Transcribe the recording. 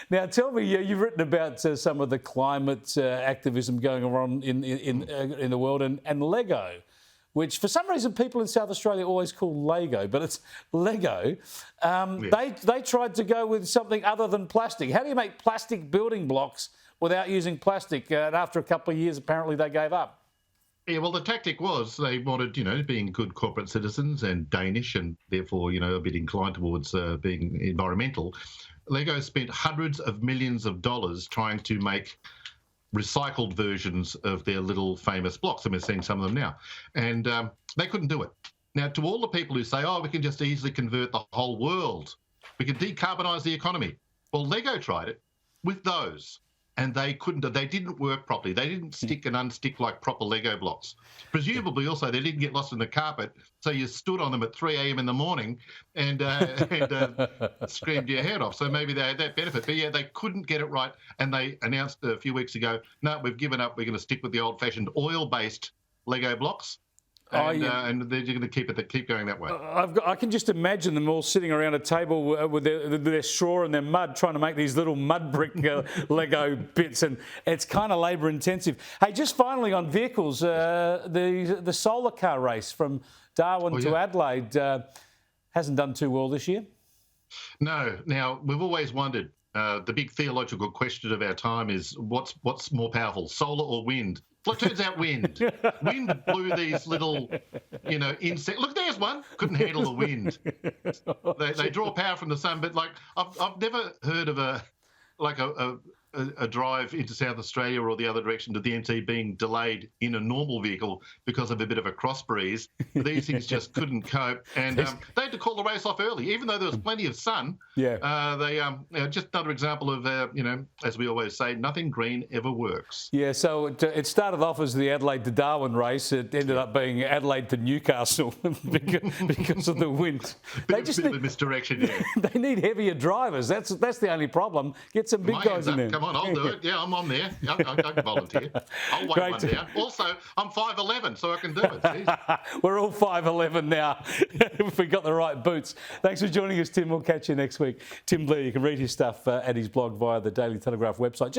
Now, tell me, you've written about some of the climate activism going on in the world, and Lego, which for some reason people in South Australia always call Lego, but it's Lego. Yes. They tried to go with something other than plastic. How do you make plastic building blocks without using plastic? And after a couple of years, apparently they gave up. Yeah, well, the tactic was they wanted, being good corporate citizens and Danish and therefore, a bit inclined towards being environmental. Lego spent hundreds of millions of dollars trying to make recycled versions of their little famous blocks, and we're seeing some of them now. And they couldn't do it. Now, to all the people who say, we can just easily convert the whole world, we can decarbonise the economy. Well, Lego tried it with those, and they couldn't. They didn't work properly. They didn't stick and unstick like proper Lego blocks. Presumably, also, they didn't get lost in the carpet, so you stood on them at 3 a.m. in the morning and screamed your head off. So maybe they had that benefit. But yeah, they couldn't get it right, and they announced a few weeks ago, no, we've given up. We're going to stick with the old-fashioned oil-based Lego blocks. And they're going to keep going that way. I can just imagine them all sitting around a table with their straw and their mud, trying to make these little mud brick Lego bits, and it's kind of labour intensive. Hey, just finally on vehicles, the solar car race from Darwin to Adelaide hasn't done too well this year. No. Now, we've always wondered. The big theological question of our time is what's more powerful, solar or wind? Well, it turns out wind. Wind blew these little, insects. Look, there's one. Couldn't handle the wind. They draw power from the sun, but I've never heard of a drive into South Australia or the other direction to the NT being delayed in a normal vehicle because of a bit of a cross breeze. These things just couldn't cope, and they had to call the race off early, even though there was plenty of sun. Yeah. They just another example of as we always say, nothing green ever works. Yeah. So it started off as the Adelaide to Darwin race. It ended up being Adelaide to Newcastle because of the wind. Bit of a misdirection. Yeah. They need heavier drivers. That's the only problem. Get some big guys in there. Come on, I'll do it. Yeah, I'm on there. I can volunteer. I'll wait one down. Also, I'm 5'11", so I can do it. We're all 5'11" now, if we got the right boots. Thanks for joining us, Tim. We'll catch you next week. Tim Blair, you can read his stuff at his blog via the Daily Telegraph website.